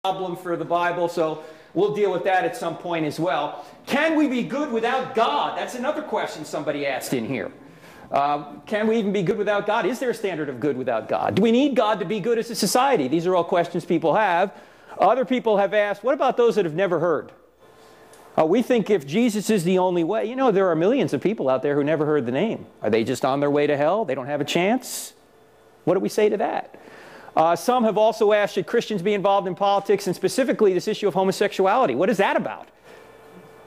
problem for the Bible, so we'll deal with that at some point as well. Can we be good without God? That's another question somebody asked in here. Can we even be good without God? Is there a standard of good without God? Do we need God to be good as a society? These are all questions people have. Other people have asked, what about those that have never heard? We think if Jesus is the only way, you know, there are millions of people out there who never heard the name. Are they just on their way to hell? They don't have a chance? What do we say to that? Some have also asked, should Christians be involved in politics, and specifically this issue of homosexuality? What is that about?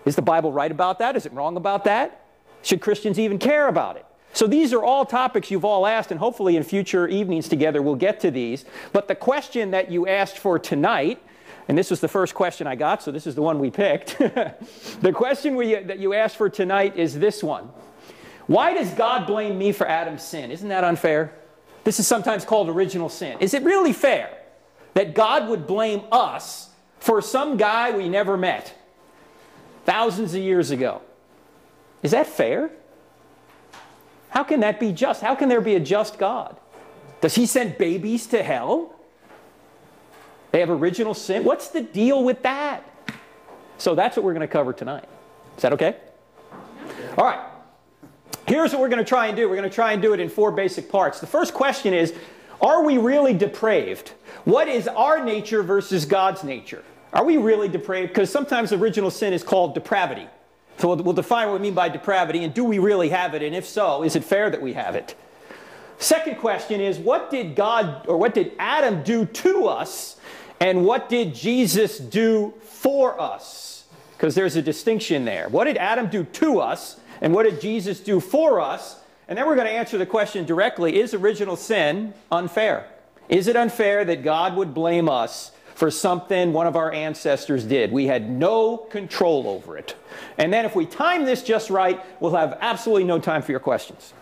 Is the Bible right about that? Is it wrong about that? Should Christians even care about it? So these are all topics you've all asked, and hopefully in future evenings together we'll get to these. But the question that you asked for tonight, and this was the first question I got, so this is the one we picked. The question that you asked for tonight is this one. Why does God blame me for Adam's sin? Isn't that unfair? This is sometimes called original sin. Is it really fair that God would blame us for some guy we never met thousands of years ago? Is that fair? How can that be just? How can there be a just God? Does he send babies to hell? They have original sin? What's the deal with that? So that's what we're going to cover tonight. Is that okay? All right. Here's what we're going to try and do. We're going to try and do it in 4 basic parts. The first question is, are we really depraved? What is our nature versus God's nature? Are we really depraved? Because sometimes original sin is called depravity. So we'll define what we mean by depravity, and do we really have it? And if so, is it fair that we have it? Second question is, what did Adam do to us, and what did Jesus do for us? Because there's a distinction there. What did Adam do to us, and what did Jesus do for us? And then we're going to answer the question directly, is original sin unfair? Is it unfair that God would blame us for something one of our ancestors did? We had no control over it. And then if we time this just right, we'll have absolutely no time for your questions.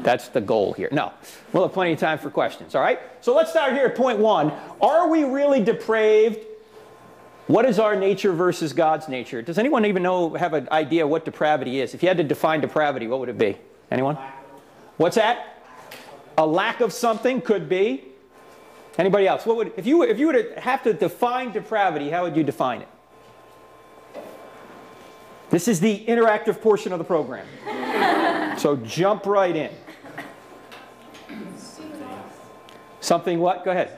That's the goal here. No, we'll have plenty of time for questions, all right? So let's start here at point 1. Are we really depraved? What is our nature versus God's nature? Does anyone even have an idea what depravity is? If you had to define depravity, what would it be? Anyone? What's that? A lack of something could be. Anybody else? What would, if you were to have to define depravity, how would you define it? This is the interactive portion of the program. So jump right in. Something what? Go ahead.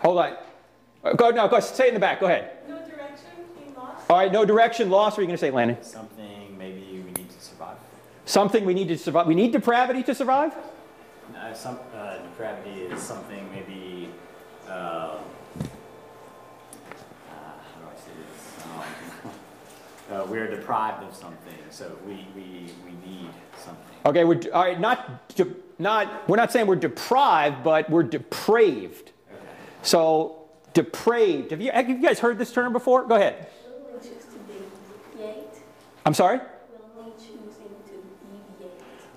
Hold on. Go say it in the back. Go ahead. No direction, being lost. All right, no direction, lost. What are you going to say, Landon? Something maybe we need to survive. Something we need to survive. We need depravity to survive? Depravity is something maybe, how do I say this? We are deprived of something, so we need something. Okay, all right, we're not saying we're deprived, but we're depraved. Okay. So, depraved. Have you guys heard this term before? Go ahead. Willingly choose to deviate. I'm sorry? Willingly choosing to deviate.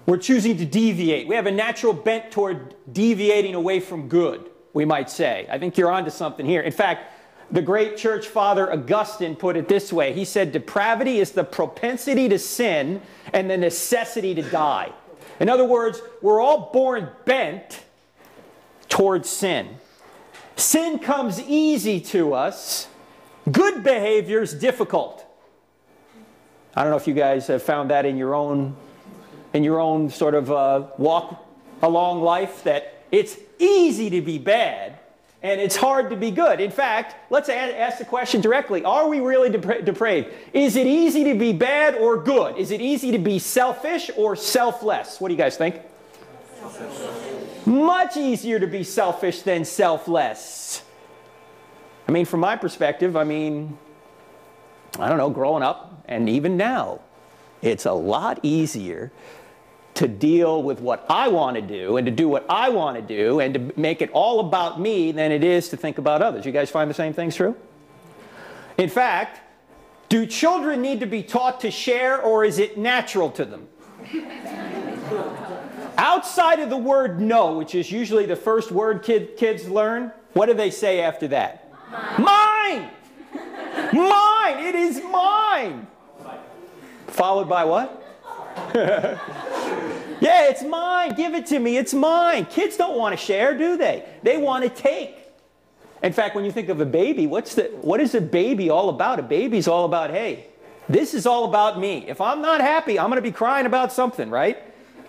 We're choosing to deviate. We have a natural bent toward deviating away from good, we might say. I think you're onto something here. In fact, the great church father Augustine put it this way. He said, depravity is the propensity to sin and the necessity to die. In other words, we're all born bent towards sin. Sin comes easy to us. Good behavior is difficult. I don't know if you guys have found that in your own sort of walk along life, that it's easy to be bad and it's hard to be good. In fact, let's ask the question directly. Are we really depraved? Is it easy to be bad or good? Is it easy to be selfish or selfless? What do you guys think? Much easier to be selfish than selfless. I mean, from my perspective, I don't know, growing up and even now, it's a lot easier to deal with what I want to do and to do what I want to do and to make it all about me than it is to think about others. You guys find the same things true? In fact, do children need to be taught to share, or is it natural to them? Outside of the word no, which is usually the first word kids learn, what do they say after that? Mine! Mine! It is mine! Followed by what? Yeah, it's mine. Give it to me. It's mine. Kids don't want to share, do they? They want to take. In fact, when you think of a baby, what is a baby all about? A baby's all about, hey, this is all about me. If I'm not happy, I'm going to be crying about something, right?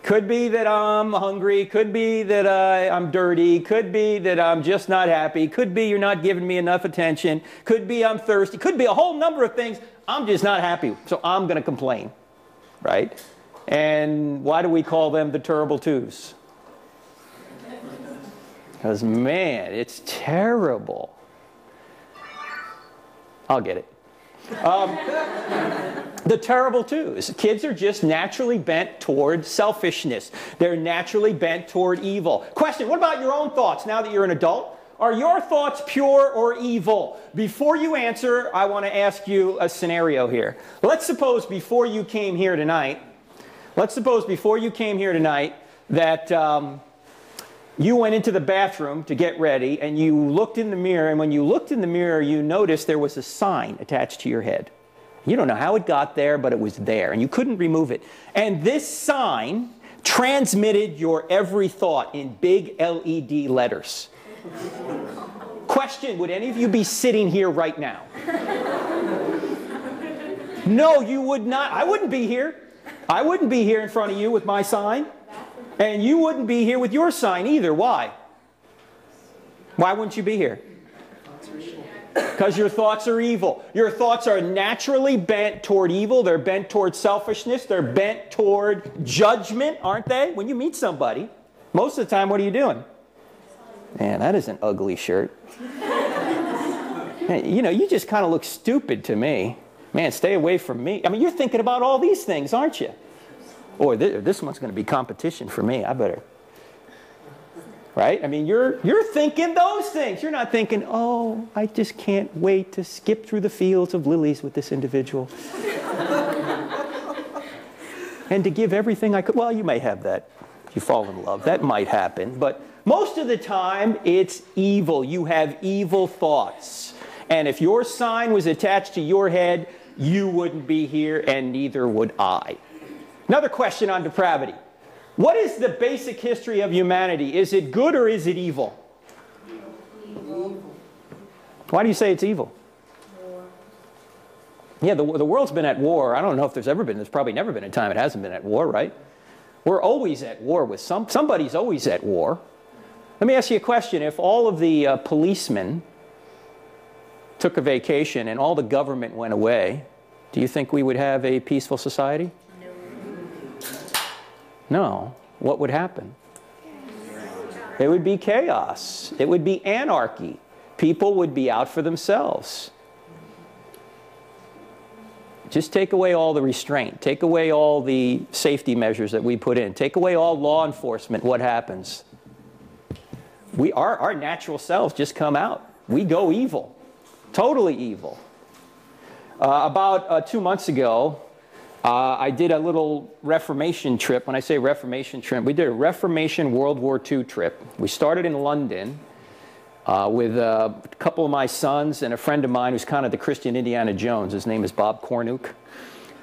Could be that I'm hungry. Could be that I'm dirty. Could be that I'm just not happy. Could be you're not giving me enough attention. Could be I'm thirsty. Could be a whole number of things. I'm just not happy, so I'm going to complain, right? And why do we call them the terrible twos? Because, man, it's terrible. I'll get it. The terrible twos. Kids are just naturally bent toward selfishness. They're naturally bent toward evil. Question, what about your own thoughts now that you're an adult? Are your thoughts pure or evil? Before you answer, I want to ask you a scenario here. Let's suppose before you came here tonight, that you went into the bathroom to get ready and you looked in the mirror, and when you looked in the mirror, you noticed there was a sign attached to your head. You don't know how it got there, but it was there, and you couldn't remove it. And this sign transmitted your every thought in big LED letters. Question, would any of you be sitting here right now? No, you would not. I wouldn't be here. I wouldn't be here in front of you with my sign. And you wouldn't be here with your sign either. Why? Why wouldn't you be here? Because your thoughts are evil. Your thoughts are naturally bent toward evil. They're bent toward selfishness. They're bent toward judgment, aren't they? When you meet somebody, most of the time, what are you doing? Man, that is an ugly shirt. Man, you know, you just kind of look stupid to me. Man, stay away from me. I mean, you're thinking about all these things, aren't you? Or this one's going to be competition for me. I better. Right? I mean, you're thinking those things. You're not thinking, oh, I just can't wait to skip through the fields of lilies with this individual. And to give everything I could. Well, you may have that if you fall in love. That might happen. But most of the time, it's evil. You have evil thoughts. And if your sign was attached to your head, you wouldn't be here, and neither would I. Another question on depravity. What is the basic history of humanity? Is it good or is it evil? Evil. Why do you say it's evil? War. Yeah, the world's been at war. I don't know if there's probably never been a time it hasn't been at war, right? We're always at war with somebody's always at war. Let me ask you a question. If all of the policemen took a vacation and all the government went away, do you think we would have a peaceful society? No. What would happen? It would be chaos. It would be anarchy. People would be out for themselves. Just take away all the restraint. Take away all the safety measures that we put in. Take away all law enforcement. What happens? Our natural selves just come out. We go evil. Totally evil. About 2 months ago, I did a little Reformation trip. When I say Reformation trip, we did a Reformation World War II trip. We started in London with a couple of my sons and a friend of mine who's kind of the Christian Indiana Jones. His name is Bob Cornuke.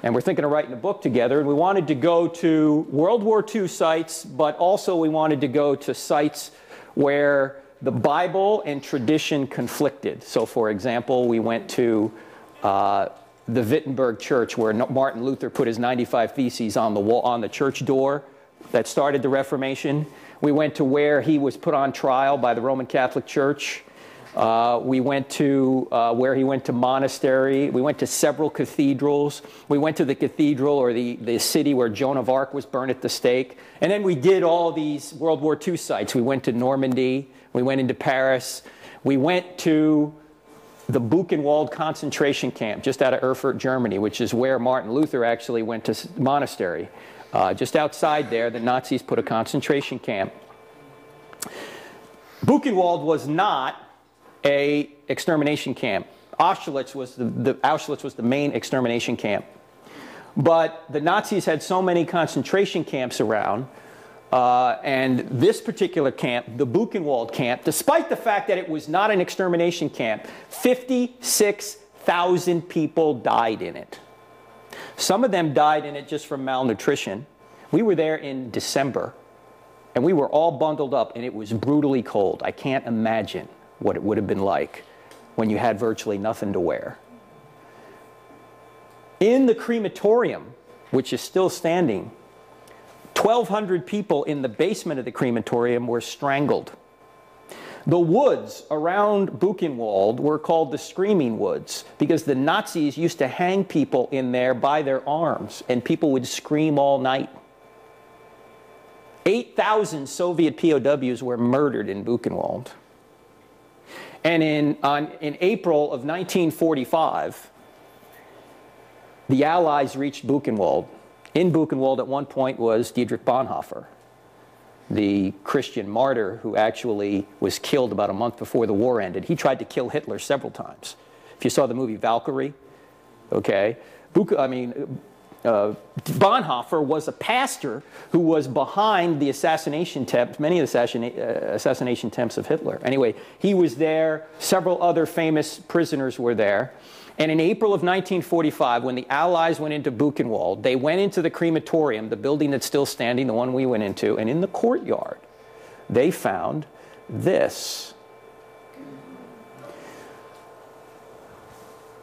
And we're thinking of writing a book together. And we wanted to go to World War II sites, but also we wanted to go to sites where the Bible and tradition conflicted. So, for example, we went to the Wittenberg Church, where Martin Luther put his 95 Theses on the wall, on the church door that started the Reformation. We went to where he was put on trial by the Roman Catholic Church. We went to where he went to monastery. We went to several cathedrals. We went to the cathedral, or the city where Joan of Arc was burned at the stake. And then we did all these World War II sites. We went to Normandy. We went into Paris. We went to the Buchenwald concentration camp just out of Erfurt, Germany, which is where Martin Luther actually went to monastery. Just outside there, the Nazis put a concentration camp. Buchenwald was not an extermination camp. Auschwitz was the main extermination camp. But the Nazis had so many concentration camps around, and this particular camp, the Buchenwald camp, despite the fact that it was not an extermination camp, 56,000 people died in it. Some of them died in it just from malnutrition. We were there in December, and we were all bundled up, and it was brutally cold. I can't imagine what it would have been like when you had virtually nothing to wear. In the crematorium, which is still standing, 1,200 people in the basement of the crematorium were strangled. The woods around Buchenwald were called the Screaming Woods because the Nazis used to hang people in there by their arms, and people would scream all night. 8,000 Soviet POWs were murdered in Buchenwald. And in April of 1945, the Allies reached Buchenwald. In Buchenwald at one point was Dietrich Bonhoeffer, the Christian martyr who actually was killed about a month before the war ended. He tried to kill Hitler several times. If you saw the movie Valkyrie, okay, Bonhoeffer was a pastor who was behind the assassination attempts, many of the assassination attempts of Hitler. Anyway, he was there. Several other famous prisoners were there. And in April of 1945, when the Allies went into Buchenwald, they went into the crematorium, the building that's still standing, the one we went into, and in the courtyard, they found this.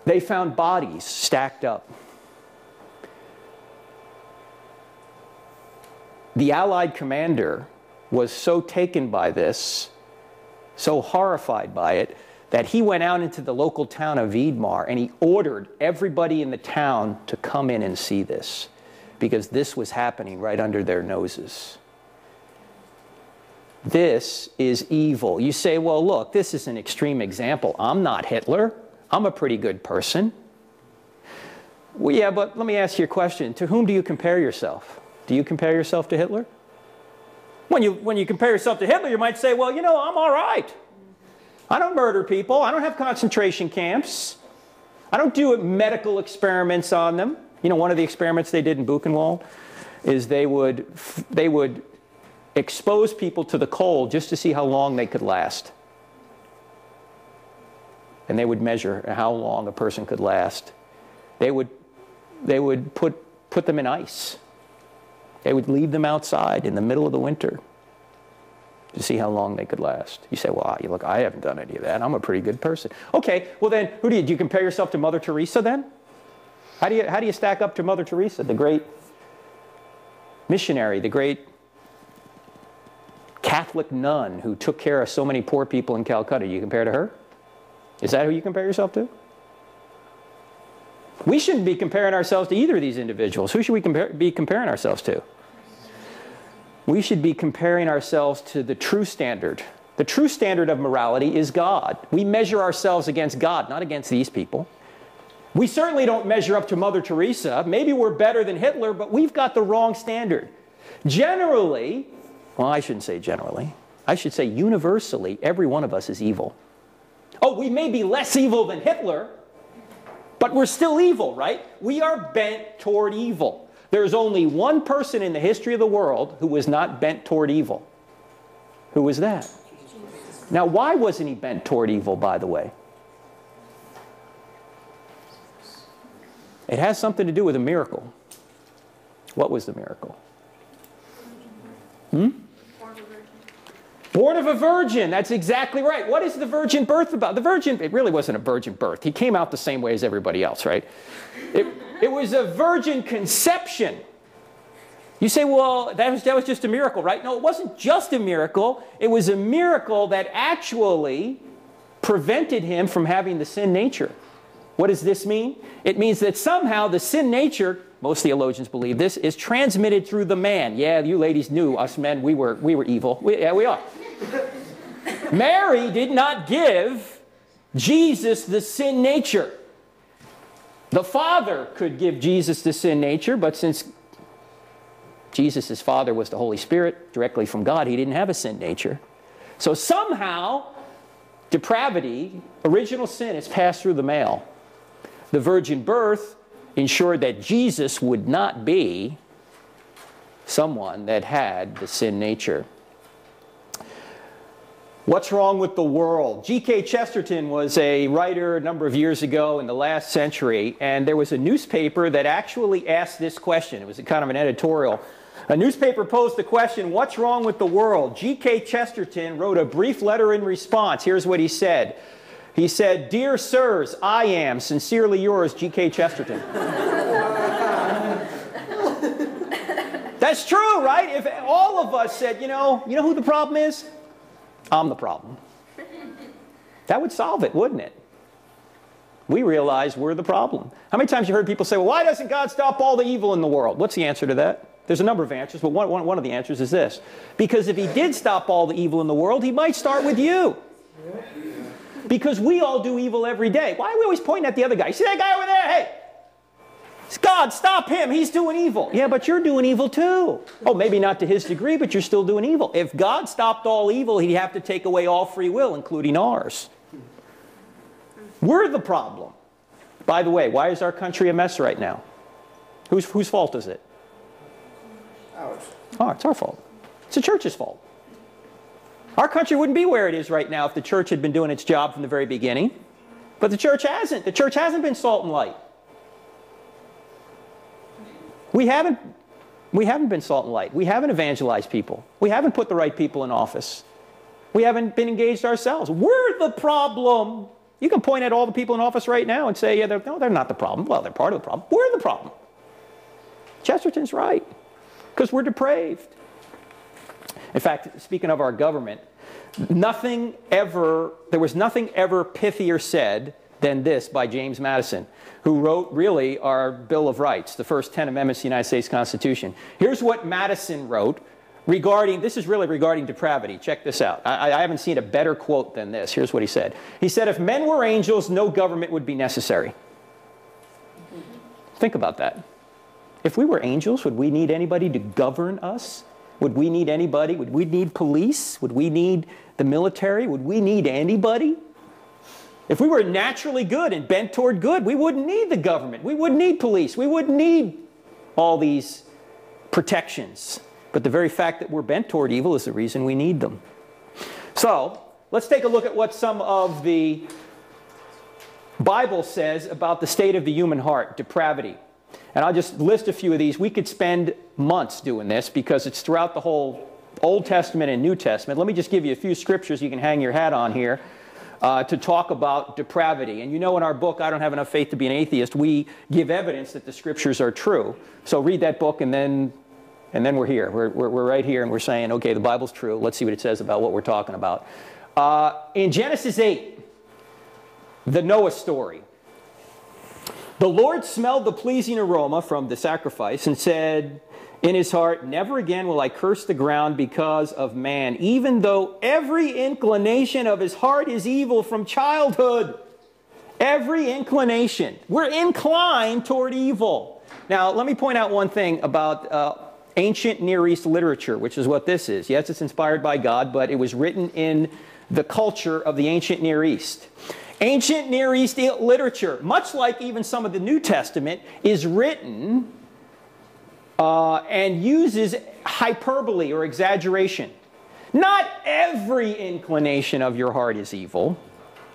They found bodies stacked up. The Allied commander was so taken by this, so horrified by it, that he went out into the local town of Wiedmar and he ordered everybody in the town to come in and see this, because this was happening right under their noses. This is evil. You say, well, look, this is an extreme example. I'm not Hitler. I'm a pretty good person. Well, yeah, but let me ask you a question. To whom do you compare yourself? Do you compare yourself to Hitler? When you compare yourself to Hitler, you might say, well, you know, I'm all right. I don't murder people. I don't have concentration camps. I don't do medical experiments on them. You know, one of the experiments they did in Buchenwald is they would expose people to the cold just to see how long they could last. And they would measure how long a person could last. They would put them in ice. They would leave them outside in the middle of the winter to see how long they could last. You say, well, look, I haven't done any of that. I'm a pretty good person. Okay, well then, do you compare yourself to Mother Teresa then? How do you stack up to Mother Teresa, the great missionary, the great Catholic nun who took care of so many poor people in Calcutta? Do you compare to her? Is that who you compare yourself to? We shouldn't be comparing ourselves to either of these individuals. Who should we be comparing ourselves to? We should be comparing ourselves to the true standard. The true standard of morality is God. We measure ourselves against God, not against these people. We certainly don't measure up to Mother Teresa. Maybe we're better than Hitler, but we've got the wrong standard. Generally, well, I shouldn't say generally. I should say universally, every one of us is evil. Oh, we may be less evil than Hitler, but we're still evil, right? We are bent toward evil. There's only one person in the history of the world who was not bent toward evil. Who was that? Now, why wasn't he bent toward evil, by the way? It has something to do with a miracle. What was the miracle? Born of a virgin. That's exactly right. What is the virgin birth about? The virgin, it really wasn't a virgin birth. He came out the same way as everybody else, right? It was a virgin conception. You say, well, that was just a miracle, right? No, it wasn't just a miracle. It was a miracle that actually prevented him from having the sin nature. What does this mean? It means that somehow the sin nature, most theologians believe this, is transmitted through the man. Yeah, you ladies knew us men, we were evil. Yeah, we are. Mary did not give Jesus the sin nature. The Father could give Jesus the sin nature, but since Jesus' Father was the Holy Spirit, directly from God, he didn't have a sin nature. So somehow, depravity, original sin, is passed through the male. The virgin birth ensured that Jesus would not be someone that had the sin nature. What's wrong with the world? G.K. Chesterton was a writer a number of years ago in the last century, and there was a newspaper that actually asked this question. It was a kind of an editorial A newspaper posed the question, what's wrong with the world? G.K. Chesterton wrote a brief letter in response. Here's what he said. He said, "Dear sirs, I am sincerely yours, G.K. Chesterton." That's true, right? If all of us said, you know who the problem is? I'm the problem. That would solve it, wouldn't it? We realize we're the problem. How many times have you heard people say, well, why doesn't God stop all the evil in the world? What's the answer to that? There's a number of answers, but one of the answers is this. Because if he did stop all the evil in the world, he might start with you. Because we all do evil every day. Why are we always pointing at the other guy? You see that guy over there? Hey, it's God, stop him. He's doing evil. Yeah, but you're doing evil too. Oh, maybe not to his degree, but you're still doing evil. If God stopped all evil, he'd have to take away all free will, including ours. We're the problem. By the way, why is our country a mess right now? Whose fault is it? Ours. Oh, it's our fault. It's the church's fault. Our country wouldn't be where it is right now if the church had been doing its job from the very beginning. But the church hasn't. The church hasn't been salt and light. We haven't been salt and light. We haven't evangelized people. We haven't put the right people in office. We haven't been engaged ourselves. We're the problem. You can point at all the people in office right now and say, yeah, they're not the problem. Well, they're part of the problem. We're the problem. Chesterton's right. Because we're depraved. In fact, speaking of our government, there was nothing ever pithier said than this by James Madison, who wrote really our Bill of Rights, the first 10 amendments to the United States Constitution. Here's what Madison wrote this is really regarding depravity. Check this out. I haven't seen a better quote than this. Here's what he said. He said, if men were angels, no government would be necessary. Think about that. If we were angels, would we need anybody to govern us? Would we need anybody? Would we need police? Would we need the military? Would we need anybody? If we were naturally good and bent toward good, we wouldn't need the government. We wouldn't need police. We wouldn't need all these protections. But the very fact that we're bent toward evil is the reason we need them. So, let's take a look at what some of the Bible says about the state of the human heart, depravity. And I'll just list a few of these. We could spend months doing this because it's throughout the whole Old Testament and New Testament. Let me just give you a few scriptures you can hang your hat on here to talk about depravity. And you know in our book, I Don't Have Enough Faith to Be an Atheist, we give evidence that the scriptures are true. So read that book and then we're here. We're right here and we're saying, okay, the Bible's true. Let's see what it says about what we're talking about. In Genesis 8, the Noah story. The Lord smelled the pleasing aroma from the sacrifice and said in his heart, never again will I curse the ground because of man, even though every inclination of his heart is evil from childhood. Every inclination. We're inclined toward evil. Now, let me point out one thing about ancient Near East literature, which is what this is. Yes, it's inspired by God, but it was written in the culture of the ancient Near East. Ancient Near East literature, much like even some of the New Testament, is written and uses hyperbole or exaggeration. Not every inclination of your heart is evil,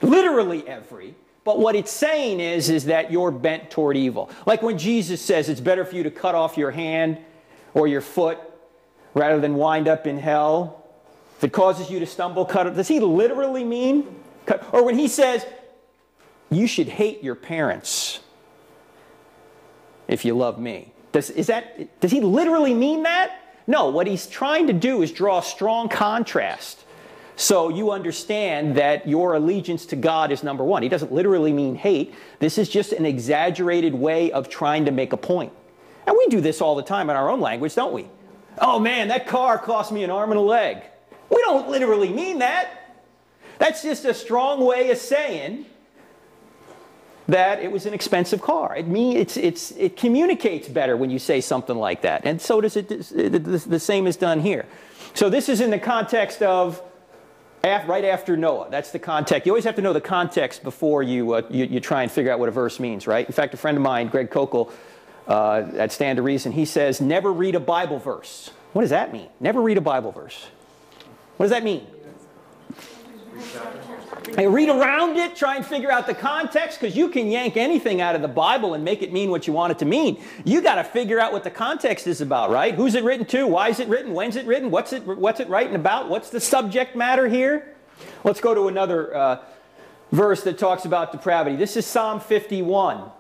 literally every, but what it's saying is that you're bent toward evil. Like when Jesus says it's better for you to cut off your hand or your foot rather than wind up in hell. If it causes you to stumble, cut it. Does he literally mean? Or when he says, you should hate your parents if you love me. Does he literally mean that? No, what he's trying to do is draw a strong contrast so you understand that your allegiance to God is number one. He doesn't literally mean hate. This is just an exaggerated way of trying to make a point. And we do this all the time in our own language, don't we? Oh man, that car cost me an arm and a leg. We don't literally mean that. That's just a strong way of saying that it was an expensive car. It communicates better when you say something like that. And so does the same is done here. So this is in the context of right after Noah. That's the context. You always have to know the context before you try and figure out what a verse means, right? In fact, a friend of mine, Greg Kokel, at Stand to Reason, he says, never read a Bible verse. What does that mean? Never read a Bible verse. What does that mean? And read around it, try and figure out the context, because you can yank anything out of the Bible and make it mean what you want it to mean. You got to figure out what the context is about, right? Who's it written to? Why is it written? When's it written? What's it writing about? What's the subject matter here? Let's go to another verse that talks about depravity. This is Psalm 51.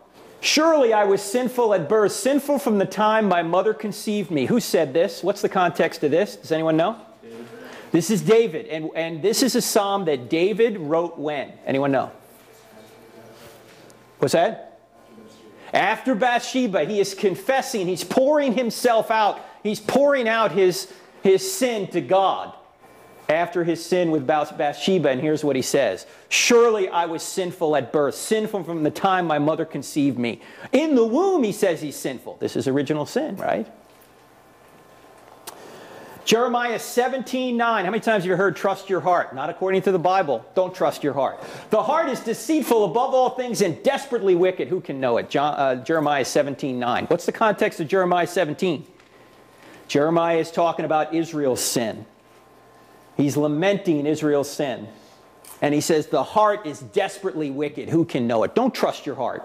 Surely I was sinful at birth, sinful from the time my mother conceived me. Who said this? What's the context of this? Does anyone know? David. This is David, and this is a psalm that David wrote when? Anyone know? What's that? After Bathsheba. He is confessing, he's pouring himself out. He's pouring out his sin to God after his sin with Bathsheba, and here's what he says. Surely I was sinful at birth, sinful from the time my mother conceived me. In the womb, he says he's sinful. This is original sin, right? Jeremiah 17:9. How many times have you heard trust your heart? Not according to the Bible. Don't trust your heart. The heart is deceitful above all things and desperately wicked. Who can know it? Jeremiah 17:9. What's the context of Jeremiah 17? Jeremiah is talking about Israel's sin. He's lamenting Israel's sin. And he says, the heart is desperately wicked. Who can know it? Don't trust your heart.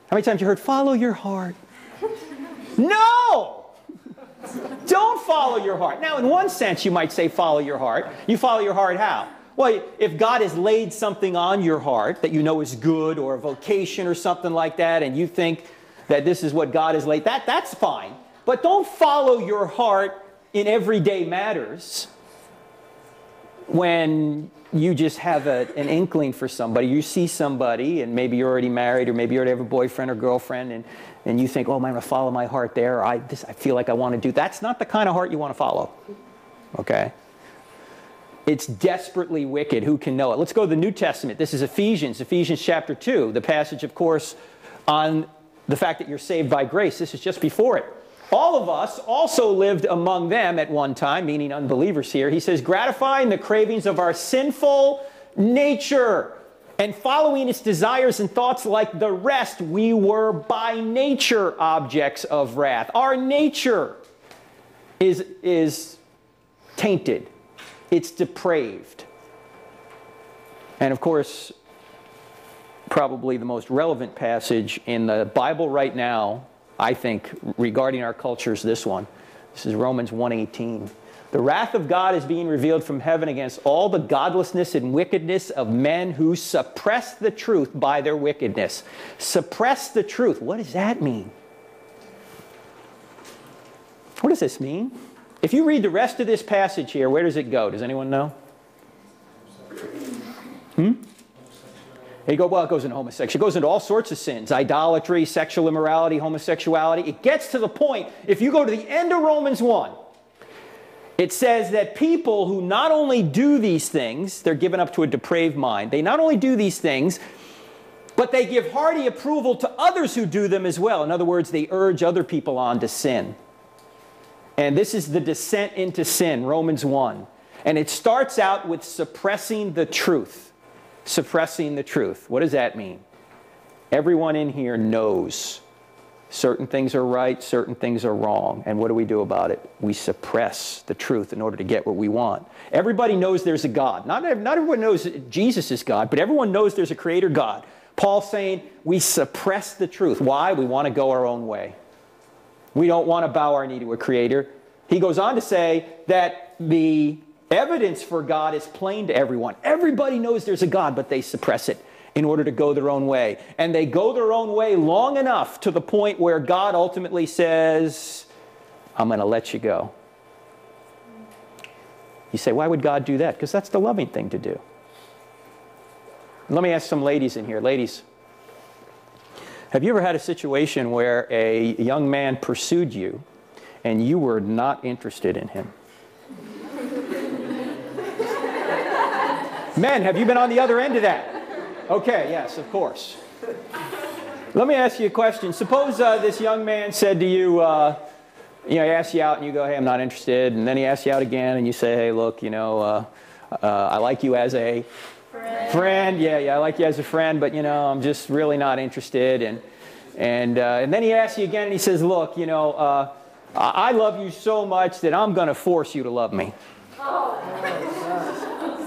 How many times have you heard, follow your heart? No! Don't follow your heart. Now, in one sense, you might say follow your heart. You follow your heart how? Well, if God has laid something on your heart that you know is good, or a vocation or something like that, and you think that this is what God has laid, that's fine. But don't follow your heart in everyday matters. When you just have an inkling for somebody, you see somebody, and maybe you're already married, or maybe you already have a boyfriend or girlfriend, and you think, oh, I'm going to follow my heart there, or I feel like I want to do. That's not the kind of heart you want to follow. Okay? It's desperately wicked. Who can know it? Let's go to the New Testament. This is Ephesians chapter 2. The passage, of course, on the fact that you're saved by grace. This is just before it. All of us also lived among them at one time, meaning unbelievers here. He says, gratifying the cravings of our sinful nature and following its desires and thoughts like the rest, we were by nature objects of wrath. Our nature is tainted. It's depraved. And of course, probably the most relevant passage in the Bible right now, I think, regarding our culture is this one. This is Romans 1:18. The wrath of God is being revealed from heaven against all the godlessness and wickedness of men who suppress the truth by their wickedness. Suppress the truth. What does that mean? What does this mean? If you read the rest of this passage here, where does it go? Does anyone know? It goes into homosexuality. It goes into all sorts of sins. Idolatry, sexual immorality, homosexuality. It gets to the point, if you go to the end of Romans 1, it says that people who not only do these things, they're given up to a depraved mind. They not only do these things, but they give hearty approval to others who do them as well. In other words, they urge other people on to sin. And this is the descent into sin, Romans 1. And it starts out with suppressing the truth. Suppressing the truth. What does that mean? Everyone in here knows certain things are right, certain things are wrong. And what do we do about it? We suppress the truth in order to get what we want. Everybody knows there's a God. Not everyone knows Jesus is God, but everyone knows there's a creator God. Paul's saying we suppress the truth. Why? We want to go our own way. We don't want to bow our knee to a creator. He goes on to say that the evidence for God is plain to everyone. Everybody knows there's a God, but they suppress it in order to go their own way. And they go their own way long enough to the point where God ultimately says, I'm going to let you go. You say, why would God do that? Because that's the loving thing to do. Let me ask some ladies in here. Ladies, have you ever had a situation where a young man pursued you and you were not interested in him? Men, have you been on the other end of that? Okay, yes, of course. Let me ask you a question. Suppose this young man said to you, he asks you out and you go, hey, I'm not interested. And then he asks you out again and you say, hey, look, I like you as a friend. Yeah, I like you as a friend, but, I'm just really not interested. And then he asks you again and he says, look, I love you so much that I'm going to force you to love me.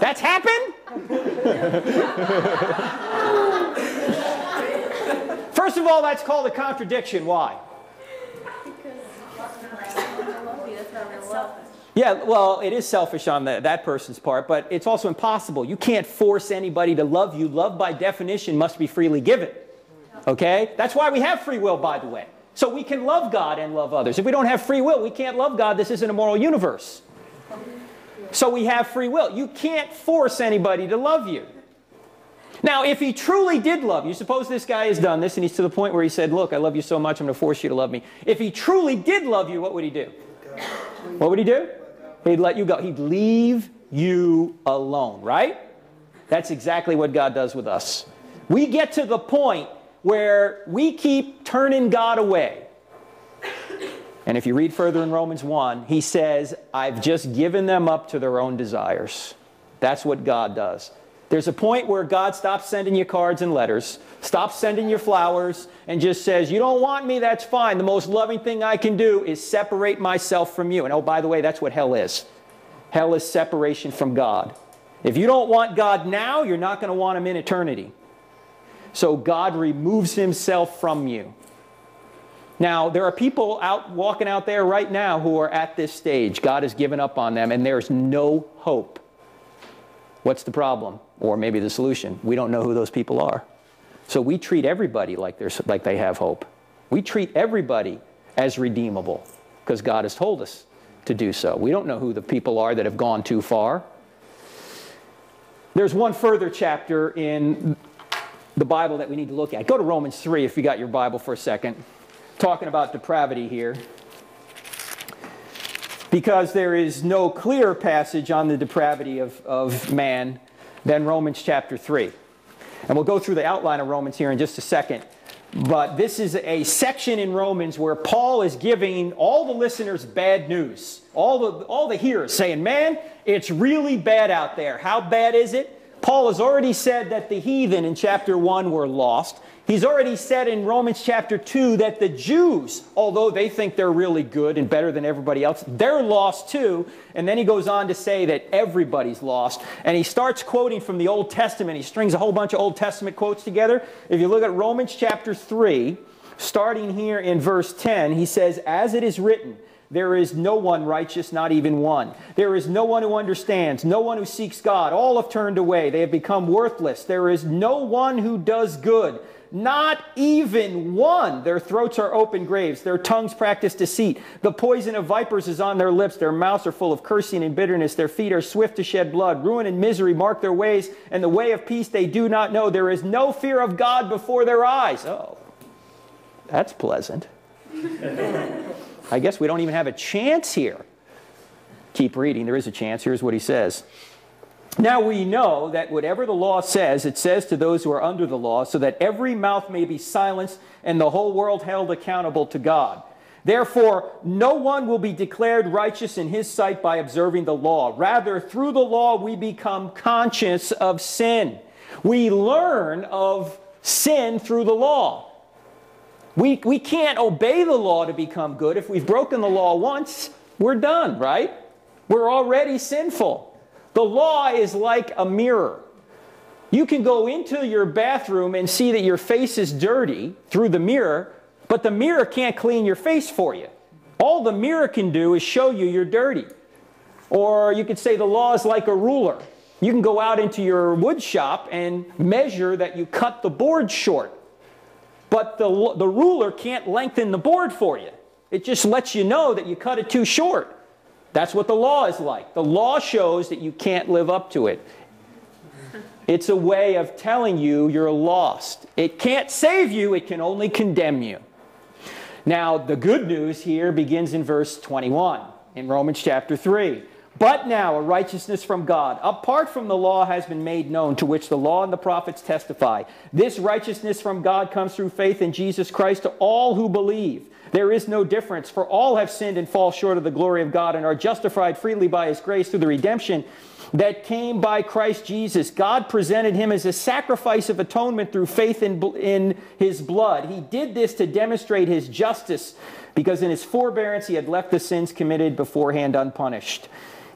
That's happened? First of all, that's called a contradiction. Why? Yeah, well, it is selfish on that person's part, but it's also impossible. You can't force anybody to love you. Love, by definition, must be freely given. Okay? That's why we have free will, by the way. So we can love God and love others. If we don't have free will, we can't love God. This isn't a moral universe. So we have free will. You can't force anybody to love you. Now, if he truly did love you, suppose this guy has done this and he's to the point where he said, look, I love you so much, I'm going to force you to love me. If he truly did love you, what would he do? What would he do? He'd let you go. He'd leave you alone, right? That's exactly what God does with us. We get to the point where we keep turning God away. And if you read further in Romans 1, he says, I've just given them up to their own desires. That's what God does. There's a point where God stops sending you cards and letters, stops sending you flowers, and just says, you don't want me, that's fine. The most loving thing I can do is separate myself from you. And oh, by the way, that's what hell is. Hell is separation from God. If you don't want God now, you're not going to want him in eternity. So God removes himself from you. Now, there are people walking out there right now who are at this stage. God has given up on them, and there's no hope. What's the problem? Or maybe the solution? We don't know who those people are. So we treat everybody like they have hope. We treat everybody as redeemable because God has told us to do so. We don't know who the people are that have gone too far. There's one further chapter in the Bible that we need to look at. Go to Romans 3 if you got your Bible for a second. Talking about depravity here. Because there is no clearer passage on the depravity of man than Romans chapter 3. And we'll go through the outline of Romans here in just a second. But this is a section in Romans where Paul is giving all the listeners bad news. All the hearers saying, man, it's really bad out there. How bad is it? Paul has already said that the heathen in chapter 1 were lost. He's already said in Romans chapter 2 that the Jews, although they think they're really good and better than everybody else, they're lost too. And then he goes on to say that everybody's lost. And he starts quoting from the Old Testament. He strings a whole bunch of Old Testament quotes together. If you look at Romans chapter 3, starting here in verse 10, he says, as it is written, there is no one righteous, not even one. There is no one who understands, no one who seeks God. All have turned away. They have become worthless. There is no one who does good, not even one. Their throats are open graves. Their tongues practice deceit. The poison of vipers is on their lips. Their mouths are full of cursing and bitterness. Their feet are swift to shed blood. Ruin and misery mark their ways, and the way of peace they do not know. There is no fear of God before their eyes. Oh, that's pleasant. I guess we don't even have a chance here. Keep reading. There is a chance. Here's what he says. Now we know that whatever the law says, it says to those who are under the law, so that every mouth may be silenced and the whole world held accountable to God. Therefore, no one will be declared righteous in his sight by observing the law. Rather, through the law, we become conscious of sin. We learn of sin through the law. We can't obey the law to become good. If we've broken the law once, we're done, right? We're already sinful. The law is like a mirror. You can go into your bathroom and see that your face is dirty through the mirror, but the mirror can't clean your face for you. All the mirror can do is show you you're dirty. Or you could say the law is like a ruler. You can go out into your wood shop and measure that you cut the board short. But the ruler can't lengthen the board for you. It just lets you know that you cut it too short. That's what the law is like. The law shows that you can't live up to it. It's a way of telling you you're lost. It can't save you, it can only condemn you. Now, the good news here begins in verse 21 in Romans chapter 3. But now a righteousness from God, apart from the law, has been made known, to which the law and the prophets testify. This righteousness from God comes through faith in Jesus Christ to all who believe. There is no difference, for all have sinned and fall short of the glory of God and are justified freely by his grace through the redemption that came by Christ Jesus. God presented him as a sacrifice of atonement through faith in his blood. He did this to demonstrate his justice, because in his forbearance he had left the sins committed beforehand unpunished.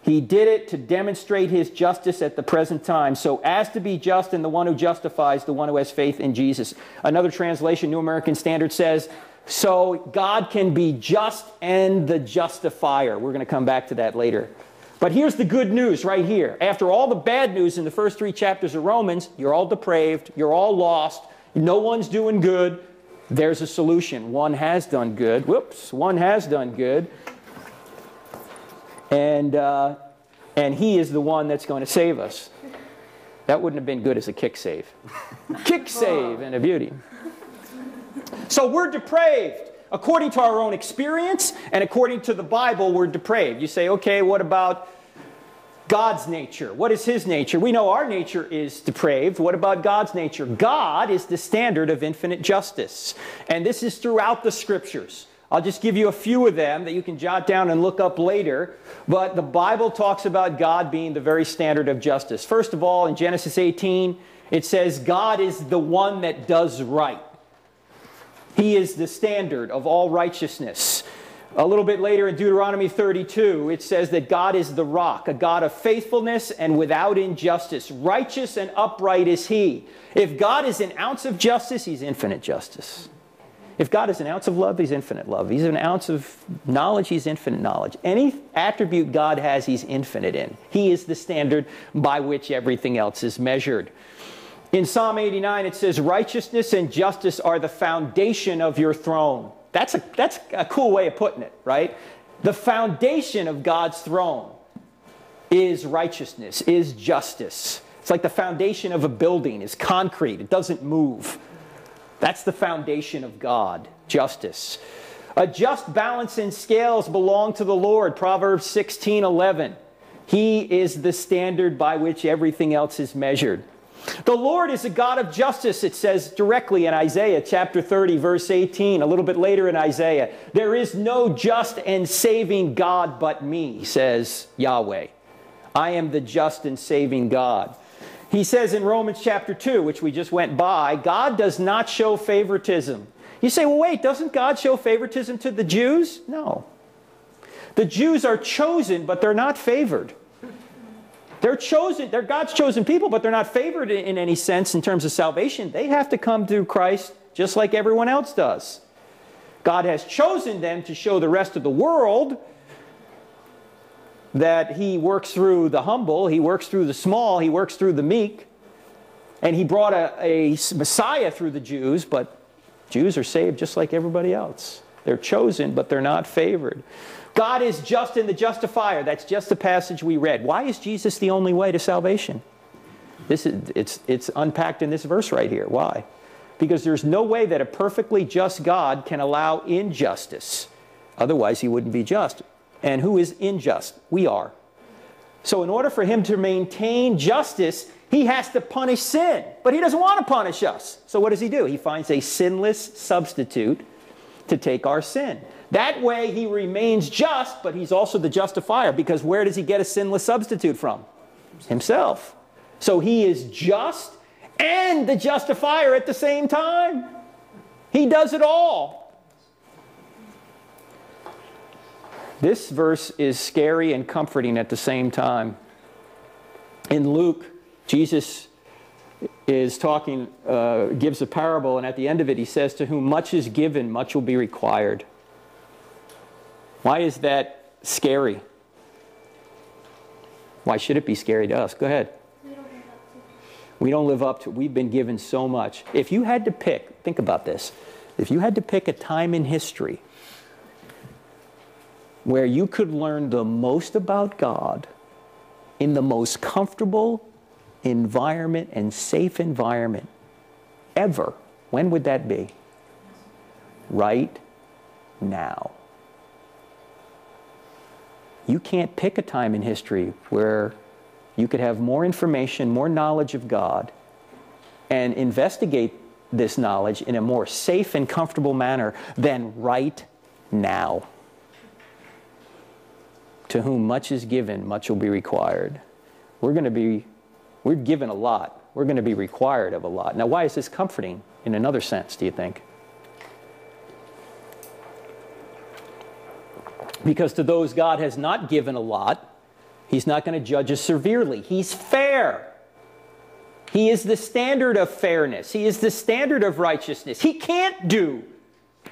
He did it to demonstrate his justice at the present time, so as to be just and the one who justifies the one who has faith in Jesus. Another translation, New American Standard, says, so God can be just and the justifier. We're going to come back to that later. But here's the good news right here. After all the bad news in the first 3 chapters of Romans, you're all depraved, you're all lost, no one's doing good. There's a solution. One has done good. Whoops, one has done good. And he is the one that's going to save us. That wouldn't have been good as a kick save. Kick save and a beauty. So we're depraved. According to our own experience and according to the Bible, we're depraved. You say, okay, what about God's nature? What is his nature? We know our nature is depraved. What about God's nature? God is the standard of infinite justice. And this is throughout the scriptures. I'll just give you a few of them that you can jot down and look up later. But the Bible talks about God being the very standard of justice. First of all, in Genesis 18, it says God is the one that does right. He is the standard of all righteousness. A little bit later in Deuteronomy 32, it says that God is the rock, a God of faithfulness and without injustice. Righteous and upright is he. If God is an ounce of justice, he's infinite justice. If God is an ounce of love, he's infinite love. He's an ounce of knowledge, he's infinite knowledge. Any attribute God has, he's infinite in. He is the standard by which everything else is measured. In Psalm 89, it says, righteousness and justice are the foundation of your throne. That's a cool way of putting it, right? The foundation of God's throne is righteousness, is justice. It's like the foundation of a building is concrete. It doesn't move. That's the foundation of God, justice. A just balance in scales belong to the Lord, Proverbs 16:11. He is the standard by which everything else is measured. The Lord is a God of justice, it says directly in Isaiah chapter 30, verse 18. A little bit later in Isaiah, there is no just and saving God but me, says Yahweh. I am the just and saving God. He says in Romans chapter 2, which we just went by, God does not show favoritism. You say, well, wait, doesn't God show favoritism to the Jews? No. The Jews are chosen, but they're not favored. They're chosen, they're God's chosen people, but they're not favored in any sense in terms of salvation. They have to come through Christ just like everyone else does. God has chosen them to show the rest of the world that he works through the humble, he works through the small, he works through the meek. And he brought a Messiah through the Jews, but Jews are saved just like everybody else. They're chosen, but they're not favored. God is just and the justifier. That's just the passage we read. Why is Jesus the only way to salvation? It's unpacked in this verse right here. Why? Because there's no way that a perfectly just God can allow injustice. Otherwise, he wouldn't be just. And who is unjust? We are. So in order for him to maintain justice, he has to punish sin. But he doesn't want to punish us. So what does he do? He finds a sinless substitute to take our sin. That way he remains just, but he's also the justifier, because where does he get a sinless substitute from? Himself. So he is just and the justifier at the same time. He does it all. This verse is scary and comforting at the same time. In Luke, Jesus is talking, gives a parable, and at the end of it he says, to whom much is given, much will be required. Why is that scary? Why should it be scary to us? Go ahead. We don't live up to it. We've been given so much. If you had to pick, think about this. If you had to pick a time in history where you could learn the most about God in the most comfortable environment and safe environment ever, when would that be? Right now. You can't pick a time in history where you could have more information, more knowledge of God, and investigate this knowledge in a more safe and comfortable manner than right now. To whom much is given, much will be required. We're given a lot. We're going to be required of a lot. Now, why is this comforting in another sense, do you think? Because to those God has not given a lot, He's not going to judge us severely. He's fair. He is the standard of fairness. He is the standard of righteousness. He can't do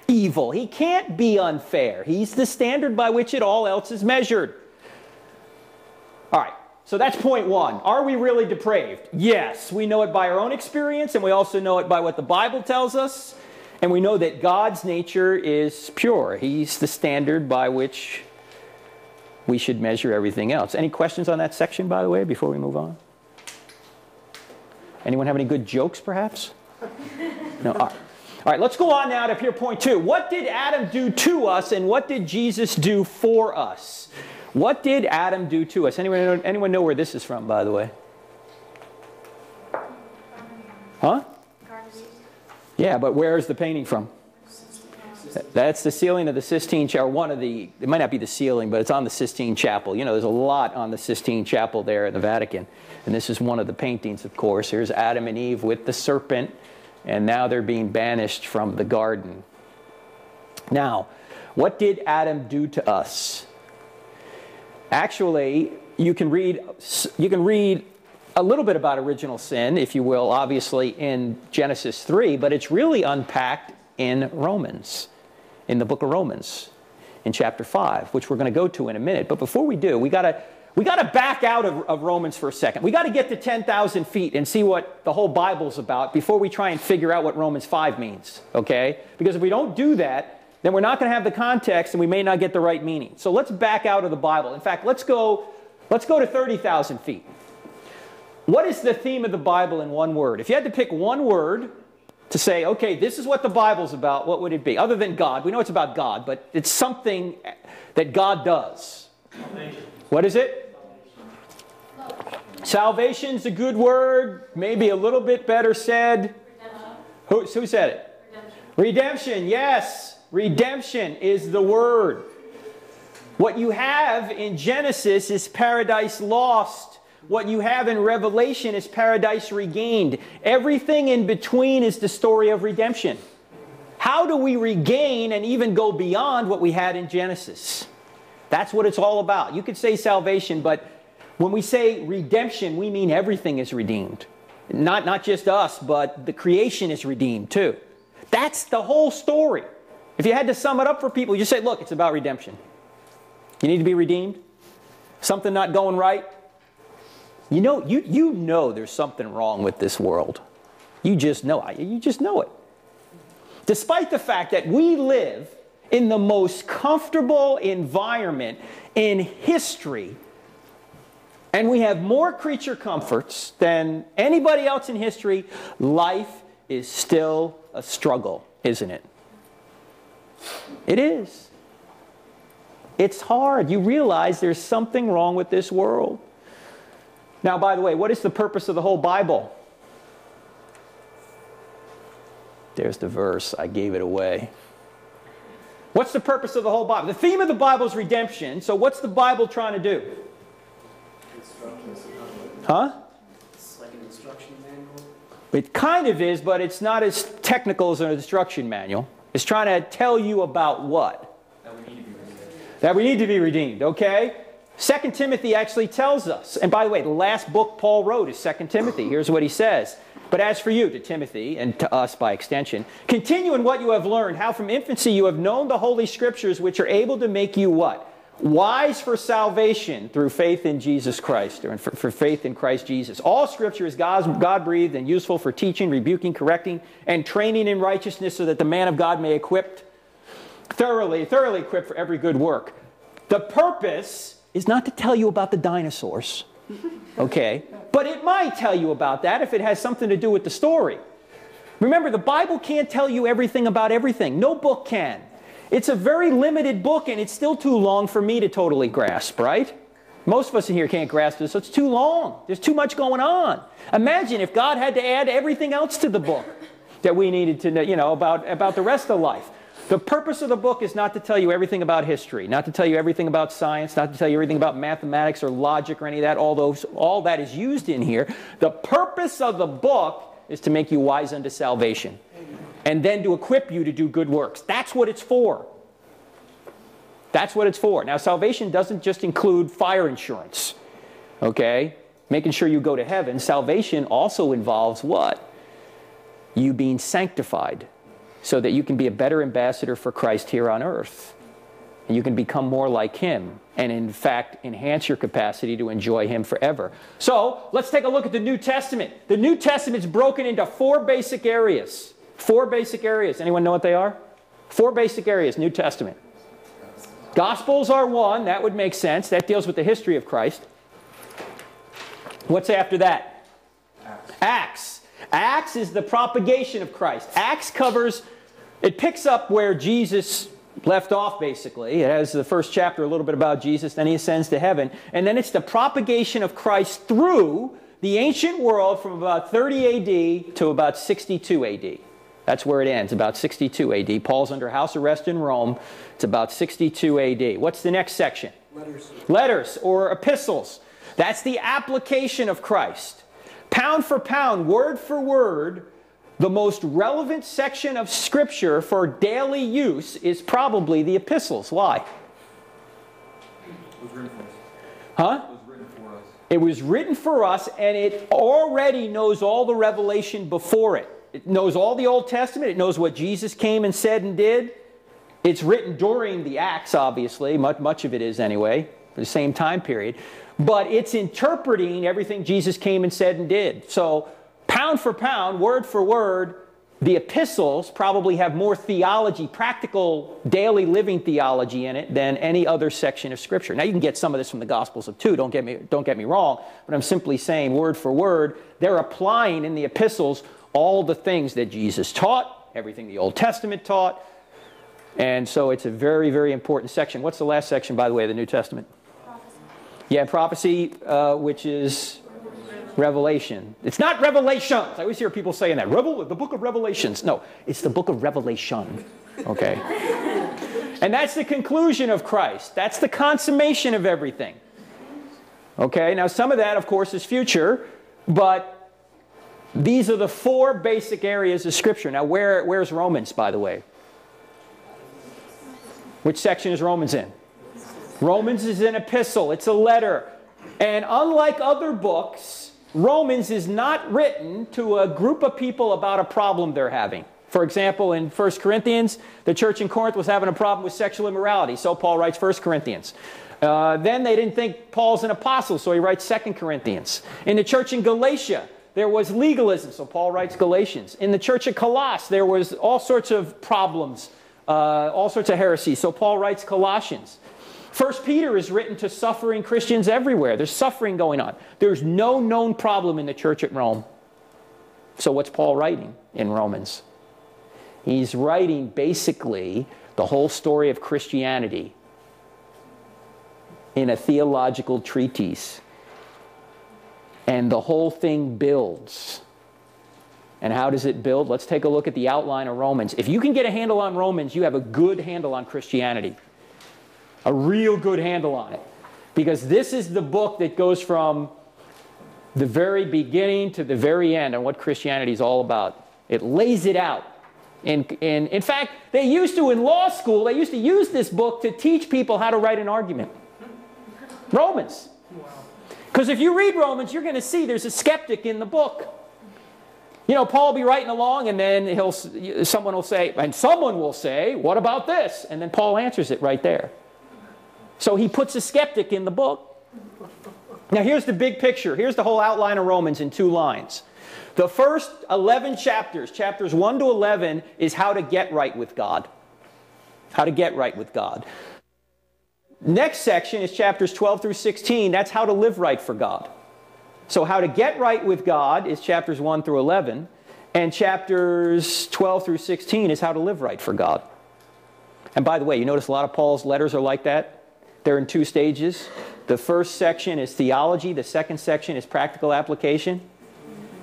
evil. He can't be unfair. He's the standard by which it all else is measured. All right, so that's point one. Are we really depraved? Yes, we know it by our own experience, and we also know it by what the Bible tells us. And we know that God's nature is pure. He's the standard by which we should measure everything else. Any questions on that section, by the way, before we move on? Anyone have any good jokes, perhaps? No? All right. All right, let's go on now to here, point two. What did Adam do to us, and what did Jesus do for us? What did Adam do to us? Anyone know where this is from, by the way? Huh? Yeah, but where is the painting from? That's the ceiling of the Sistine Chapel. One of the, it might not be the ceiling, but it's on the Sistine Chapel. You know, there's a lot on the Sistine Chapel there in the Vatican. And this is one of the paintings, of course. Here's Adam and Eve with the serpent. And now they're being banished from the garden. Now, what did Adam do to us? Actually, you can read a little bit about original sin, if you will, obviously in Genesis 3, but it's really unpacked in Romans, in the book of Romans, in chapter 5, which we're going to go to in a minute. But before we do, we got to back out of Romans for a second. We got to get to 10,000 feet and see what the whole Bible's about before we try and figure out what Romans 5 means, okay? Because if we don't do that, then we're not going to have the context and we may not get the right meaning. So let's back out of the Bible. In fact, let's go to 30,000 feet. What is the theme of the Bible in one word? If you had to pick one word to say, okay, this is what the Bible's about, what would it be? Other than God. We know it's about God, but it's something that God does. Salvation. What is it? Salvation's a good word. Maybe a little bit better said. Who said it? Redemption, yes. Redemption is the word. What you have in Genesis is paradise lost. What you have in Revelation is paradise regained. Everything in between is the story of redemption. How do we regain and even go beyond what we had in Genesis? That's what it's all about. You could say salvation, but when we say redemption, we mean everything is redeemed. Not just us, but the creation is redeemed too. That's the whole story. If you had to sum it up for people, you say, look, it's about redemption. You need to be redeemed? Something not going right? You know there's something wrong with this world. You just know it. You just know it. Despite the fact that we live in the most comfortable environment in history, and we have more creature comforts than anybody else in history, life is still a struggle, isn't it? It is. It's hard. You realize there's something wrong with this world. Now, by the way, what is the purpose of the whole Bible? There's the verse. I gave it away. What's the purpose of the whole Bible? The theme of the Bible is redemption. So what's the Bible trying to do? Huh? It's like an instruction manual. It kind of is, but it's not as technical as an instruction manual. It's trying to tell you about what? That we need to be redeemed. That we need to be redeemed, okay? 2 Timothy actually tells us, and by the way, the last book Paul wrote is 2 Timothy. Here's what he says. But as for you, to Timothy, and to us by extension, continue in what you have learned, how from infancy you have known the Holy Scriptures, which are able to make you what? Wise for salvation through faith in Jesus Christ, or for faith in Christ Jesus. All Scripture is God-breathed and useful for teaching, rebuking, correcting, and training in righteousness, so that the man of God may thoroughly equipped for every good work. The purpose is not to tell you about the dinosaurs, okay? But it might tell you about that if it has something to do with the story. Remember, the Bible can't tell you everything about everything. No book can. It's a very limited book, and it's still too long for me to totally grasp, right? Most of us in here can't grasp this, so it's too long. There's too much going on. Imagine if God had to add everything else to the book that we needed to know, about the rest of life. The purpose of the book is not to tell you everything about history, not to tell you everything about science, not to tell you everything about mathematics or logic or any of that, all that is used in here. The purpose of the book is to make you wise unto salvation, and then to equip you to do good works. That's what it's for. That's what it's for. Now, salvation doesn't just include fire insurance. Okay? Making sure you go to heaven. Salvation also involves what? You being sanctified so that you can be a better ambassador for Christ here on earth. And you can become more like Him and, in fact, enhance your capacity to enjoy Him forever. So, let's take a look at the New Testament. The New Testament's broken into 4 basic areas. 4 basic areas. Anyone know what they are? 4 basic areas, New Testament. Gospels are one. That would make sense. That deals with the history of Christ. What's after that? Acts. Acts is the propagation of Christ. Acts covers, it picks up where Jesus left off, basically. It has the first chapter a little bit about Jesus, then He ascends to heaven. And then it's the propagation of Christ through the ancient world from about 30 AD to about 62 AD. That's where it ends, about 62 AD. Paul's under house arrest in Rome. It's about 62 AD. What's the next section? Letters. Letters or epistles. That's the application of Christ. Pound for pound, word for word, the most relevant section of Scripture for daily use is probably the epistles. Why? It was written for us. Huh? It was written for us. It was written for us, and it already knows all the revelation before it. It knows all the Old Testament. It knows what Jesus came and said and did. It's written during the Acts, obviously. Much of it is anyway, for the same time period. But it's interpreting everything Jesus came and said and did. So, pound for pound, word for word, the epistles probably have more theology, practical, daily living theology in it than any other section of Scripture. Now, you can get some of this from the Gospels of too, don't get me wrong, but I'm simply saying word for word, they're applying in the epistles all the things that Jesus taught, everything the Old Testament taught, and so it's a very, very important section. What's the last section, by the way, of the New Testament? Prophecy. Yeah, prophecy, which is Revelation. It's not Revelations. I always hear people saying that. The book of Revelations. No, it's the book of Revelation. Okay? And that's the conclusion of Christ. That's the consummation of everything. Okay? Now, some of that, of course, is future, but these are the 4 basic areas of Scripture. Now, where's Romans, by the way? Which section is Romans in? Romans is an epistle. It's a letter. And unlike other books, Romans is not written to a group of people about a problem they're having. For example, in 1 Corinthians, the church in Corinth was having a problem with sexual immorality, so Paul writes 1 Corinthians. Then they didn't think Paul's an apostle, so he writes 2 Corinthians. In the church in Galatia, there was legalism, so Paul writes Galatians. In the church at Colossus, there was all sorts of problems, all sorts of heresies, so Paul writes Colossians. 1 Peter is written to suffering Christians everywhere. There's suffering going on. There's no known problem in the church at Rome. So what's Paul writing in Romans? He's writing basically the whole story of Christianity in a theological treatise. And the whole thing builds. And how does it build? Let's take a look at the outline of Romans. If you can get a handle on Romans, you have a good handle on Christianity. A real good handle on it. Because this is the book that goes from the very beginning to the very end on what Christianity is all about. It lays it out. In fact, they used to, in law school, they used to use this book to teach people how to write an argument. Romans. Because if you read Romans, you're going to see there's a skeptic in the book. You know, Paul will be writing along, and then someone will say, what about this? And then Paul answers it right there. So he puts a skeptic in the book. Now here's the big picture. Here's the whole outline of Romans in 2 lines. The first 11 chapters, chapters 1 to 11, is how to get right with God. How to get right with God. Next section is chapters 12 through 16. That's how to live right for God. So how to get right with God is chapters 1 through 11. And chapters 12 through 16 is how to live right for God. And by the way, you notice a lot of Paul's letters are like that? They're in 2 stages. The first section is theology. The second section is practical application.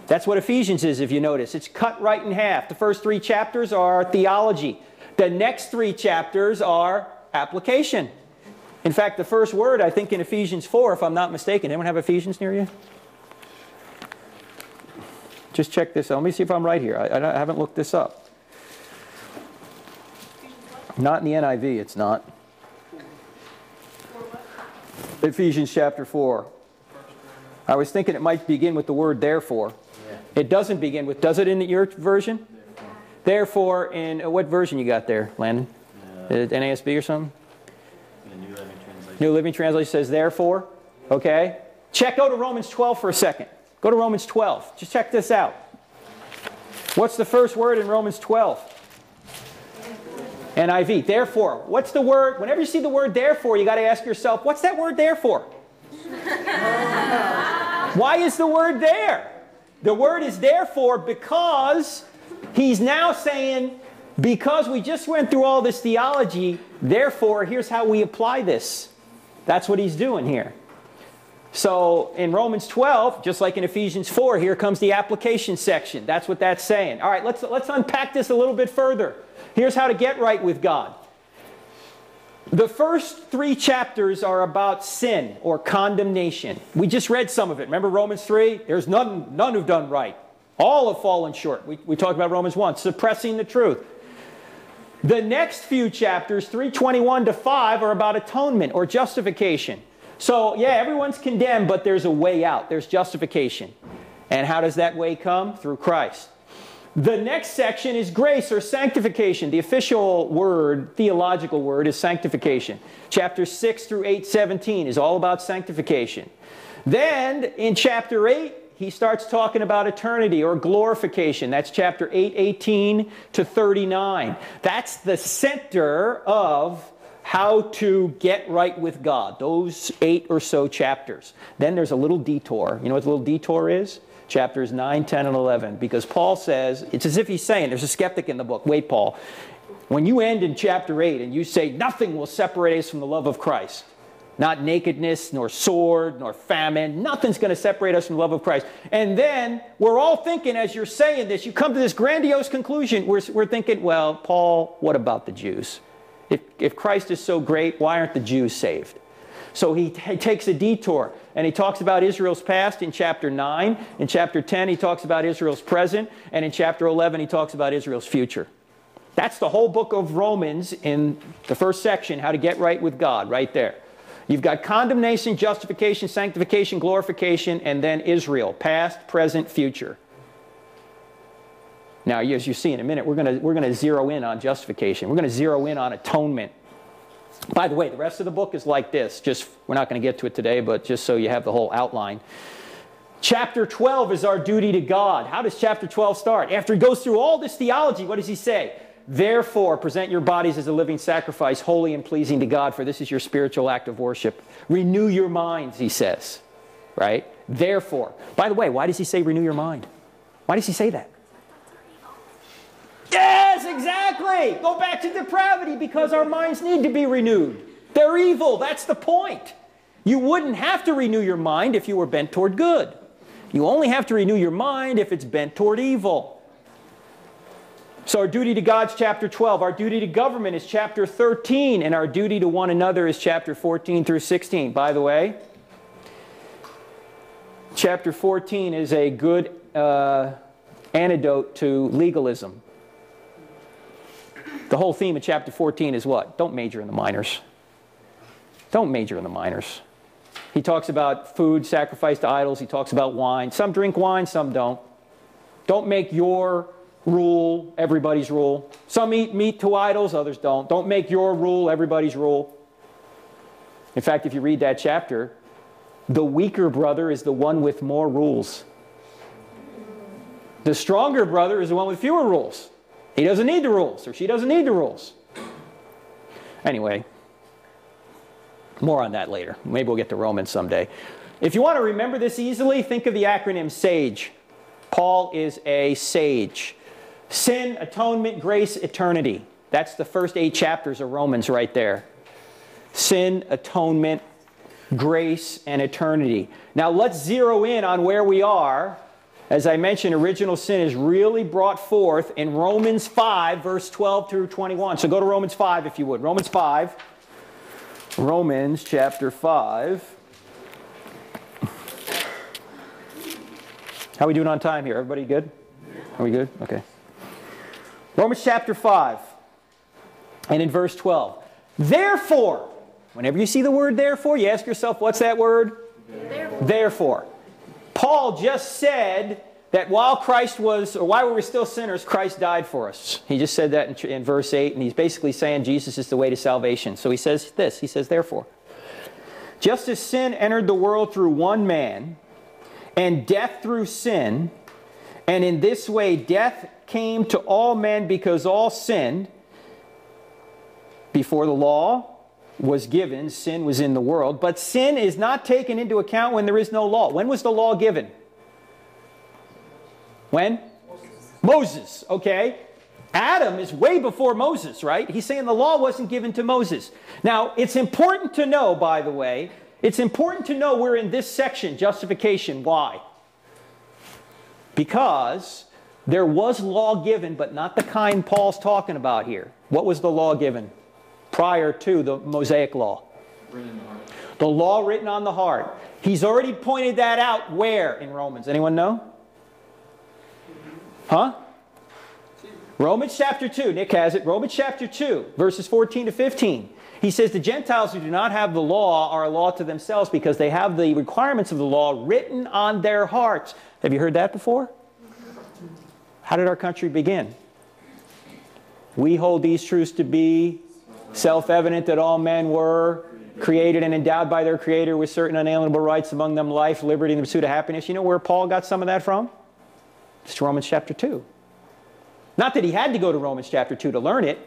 That's what Ephesians is, if you notice. It's cut right in half. The first 3 chapters are theology. The next 3 chapters are application. In fact, the first word, I think, in Ephesians 4, if I'm not mistaken. Anyone have Ephesians near you? Just check this out. Let me see if I'm right here. I haven't looked this up. Not in the NIV, it's not. Ephesians chapter 4. I was thinking it might begin with the word therefore. Yeah. It doesn't begin with, does it in your version? Therefore, in what version you got there, Landon? NASB or something? The New Living Translation. New Living Translation says therefore. Okay. Go to Romans 12 for a second. Go to Romans 12. Just check this out. What's the first word in Romans 12? NIV. Therefore. What's the word? Whenever you see the word therefore, you got to ask yourself, what's that word therefore? Why is the word there? The word is therefore because he's now saying, because we just went through all this theology, therefore, here's how we apply this. That's what he's doing here. So in Romans 12, just like in Ephesians 4, here comes the application section. That's what that's saying. All right, let's unpack this a little bit further. Here's how to get right with God. The first 3 chapters are about sin or condemnation. We just read some of it. Remember Romans 3? There's none who've done right. All have fallen short. We talked about Romans 1, suppressing the truth. The next few chapters, 3:21 to 5, are about atonement or justification. So, yeah, everyone's condemned, but there's a way out. There's justification. And how does that way come? Through Christ. The next section is grace or sanctification. The official word, theological word, is sanctification. Chapters 6 through 8:17 is all about sanctification. Then, in chapter 8, he starts talking about eternity or glorification. That's chapter 8:18 to 39. That's the center of how to get right with God, those 8 or so chapters. Then there's a little detour. You know what the little detour is? Chapters 9, 10, and 11. Because Paul says, it's as if he's saying, there's a skeptic in the book, wait, Paul, when you end in chapter 8 and you say, nothing will separate us from the love of Christ, not nakedness, nor sword, nor famine, nothing's going to separate us from the love of Christ. And then we're all thinking, as you're saying this, you come to this grandiose conclusion, we're thinking, well, Paul, what about the Jews? If Christ is so great, why aren't the Jews saved? So he takes a detour, and he talks about Israel's past in chapter 9. In chapter 10, he talks about Israel's present. And in chapter 11, he talks about Israel's future. That's the whole book of Romans in the first section, how to get right with God, right there. You've got condemnation, justification, sanctification, glorification, and then Israel, past, present, future. Now, as you see in a minute, we're going to zero in on justification. We're going to zero in on atonement. By the way, the rest of the book is like this. We're not going to get to it today, but just so you have the whole outline. Chapter 12 is our duty to God. How does chapter 12 start? After he goes through all this theology, what does he say? Therefore, present your bodies as a living sacrifice, holy and pleasing to God, for this is your spiritual act of worship. Renew your minds, he says. Right? Therefore. By the way, why does he say renew your mind? Why does he say that? Yes, exactly. Go back to depravity because our minds need to be renewed. They're evil. That's the point. You wouldn't have to renew your mind if you were bent toward good. You only have to renew your mind if it's bent toward evil. So our duty to God's chapter 12. Our duty to government is chapter 13. And our duty to one another is chapter 14 through 16. By the way, chapter 14 is a good antidote to legalism. The whole theme of chapter 14 is what? Don't major in the minors. Don't major in the minors. He talks about food sacrificed to idols. He talks about wine. Some drink wine, some don't. Don't make your rule everybody's rule. Some eat meat to idols, others don't. Don't make your rule everybody's rule. In fact, if you read that chapter, the weaker brother is the one with more rules. The stronger brother is the one with fewer rules. He doesn't need the rules, or she doesn't need the rules. Anyway, more on that later. Maybe we'll get to Romans someday. If you want to remember this easily, think of the acronym SAGE. Paul is a sage. Sin, atonement, grace, eternity. That's the first 8 chapters of Romans right there. Sin, atonement, grace, and eternity. Now let's zero in on where we are. As I mentioned, original sin is really brought forth in Romans 5, verse 12 through 21. So go to Romans 5 if you would. Romans 5. Romans chapter 5. How are we doing on time here? Everybody good? Are we good? Okay. Romans chapter 5. And in verse 12. Therefore, whenever you see the word therefore, you ask yourself, what's that word? Therefore. Paul just said that while we were still sinners, Christ died for us. He just said that in verse 8, and he's basically saying Jesus is the way to salvation. So he says this, he says, therefore, just as sin entered the world through one man, and death through sin, and in this way death came to all men because all sinned. Before the law was given, sin was in the world, but sin is not taken into account when there is no law. When was the law given? When? Moses, okay. Adam is way before Moses, right? He's saying the law wasn't given to Moses. Now, it's important to know, by the way, it's important to know we're in this section, justification. Why? Because there was law given, but not the kind Paul's talking about here. What was the law given prior to the Mosaic law? The law written on the heart. He's already pointed that out where in Romans? Anyone know? Huh? Romans chapter 2. Nick has it. Romans chapter 2, verses 14 to 15. He says the Gentiles who do not have the law are a law to themselves because they have the requirements of the law written on their hearts. Have you heard that before? How did our country begin? We hold these truths to be self-evident that all men were created and endowed by their Creator with certain unalienable rights, among them life, liberty, and the pursuit of happiness. You know where Paul got some of that from? It's Romans chapter 2. Not that he had to go to Romans chapter 2 to learn it.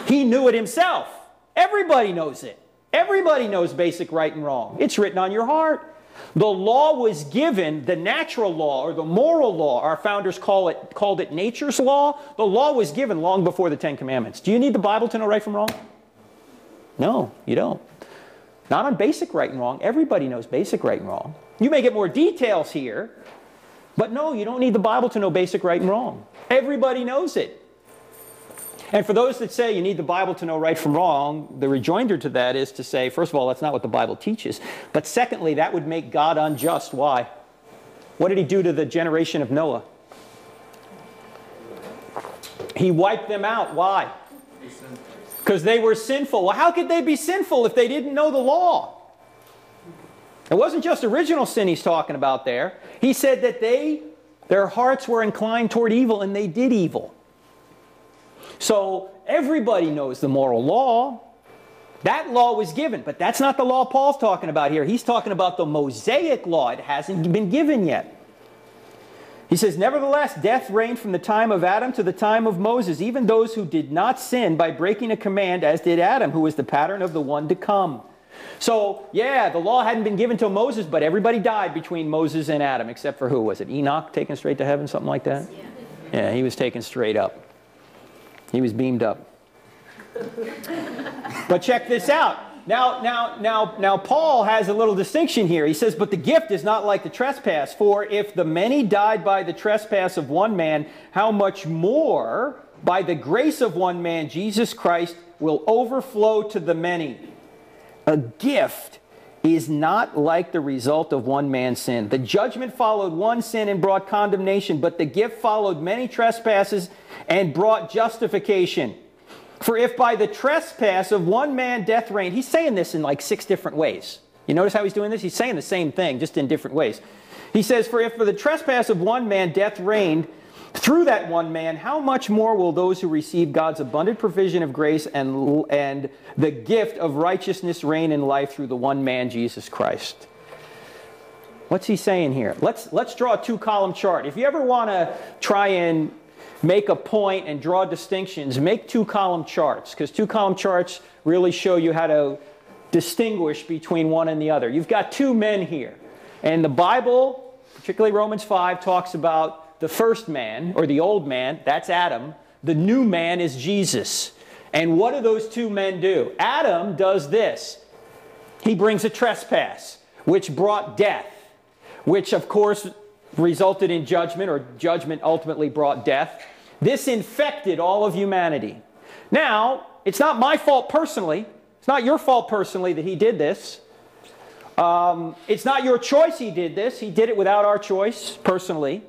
He knew it himself. Everybody knows it. Everybody knows basic right and wrong. It's written on your heart. The law was given, the natural law or the moral law, our founders called it nature's law. The law was given long before the Ten Commandments. Do you need the Bible to know right from wrong? No, you don't. Not on basic right and wrong. Everybody knows basic right and wrong. You may get more details here, but no, you don't need the Bible to know basic right and wrong. Everybody knows it. And for those that say you need the Bible to know right from wrong, the rejoinder to that is to say, first of all, that's not what the Bible teaches. But secondly, that would make God unjust. Why? What did he do to the generation of Noah? He wiped them out. Why? Because they were sinful. Well, how could they be sinful if they didn't know the law? It wasn't just original sin he's talking about there. He said that their hearts were inclined toward evil and they did evil. So everybody knows the moral law. That law was given, but that's not the law Paul's talking about here. He's talking about the Mosaic law. It hasn't been given yet. He says, nevertheless, death reigned from the time of Adam to the time of Moses, even those who did not sin by breaking a command, as did Adam, who was the pattern of the one to come. So, yeah, the law hadn't been given to Moses, but everybody died between Moses and Adam, except for who? Was it Enoch taken straight to heaven, something like that? Yeah, he was taken straight up. He was beamed up. But check this out. Now, Paul has a little distinction here. He says, but the gift is not like the trespass. For if the many died by the trespass of one man, how much more by the grace of one man, Jesus Christ, will overflow to the many. A gift is not like the result of one man's sin. The judgment followed one sin and brought condemnation, but the gift followed many trespasses and brought justification. For if by the trespass of one man death reigned, he's saying this in like 6 different ways. You notice how he's doing this? He's saying the same thing, just in different ways. He says, for if for the trespass of one man death reigned through that one man, how much more will those who receive God's abundant provision of grace and the gift of righteousness reign in life through the one man, Jesus Christ? What's he saying here? Let's draw a 2-column chart. If you ever want to try and make a point and draw distinctions, make 2-column charts, because 2-column charts really show you how to distinguish between one and the other. You've got 2 men here. And the Bible, particularly Romans 5, talks about the first man, or the old man, that's Adam. The new man is Jesus. And what do those 2 men do? Adam does this. He brings a trespass, which brought death, which of course resulted in judgment, or judgment ultimately brought death. This infected all of humanity. Now, it's not my fault personally. It's not your fault personally that he did this. It's not your choice he did this. He did it without our choice personally.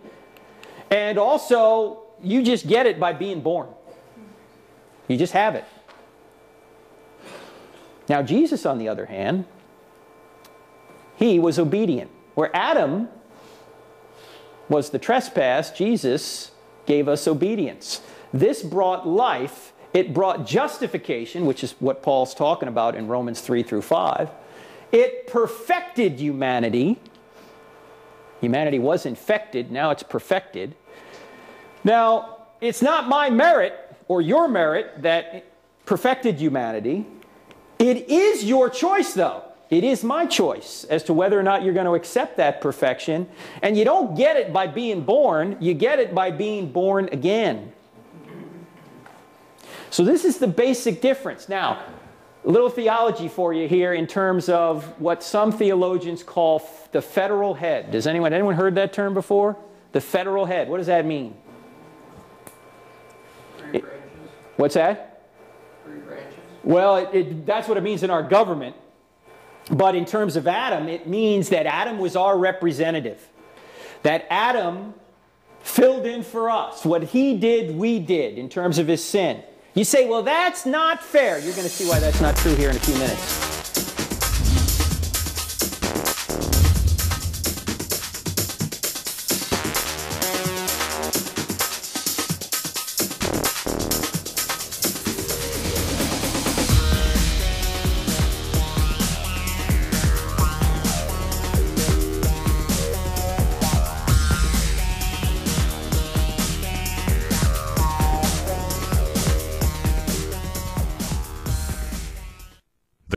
And also, you just get it by being born. You just have it. Now, Jesus, on the other hand, he was obedient. Where Adam was the trespass, Jesus gave us obedience. This brought life. It brought justification, which is what Paul's talking about in Romans 3 through 5. It perfected humanity. Humanity was infected, now it's perfected. Now, it's not my merit or your merit that perfected humanity. It is your choice, though. It is my choice as to whether or not you're going to accept that perfection. And you don't get it by being born. You get it by being born again. So this is the basic difference. Now, a little theology for you here in terms of what some theologians call the federal head. Does anyone heard that term before? The federal head. What does that mean? 3 branches. What's that? 3 branches. Well, that's what it means in our government. But in terms of Adam, it means that Adam was our representative. That Adam filled in for us. What he did, we did in terms of his sin. You say, well, that's not fair. You're going to see why that's not true here in a few minutes.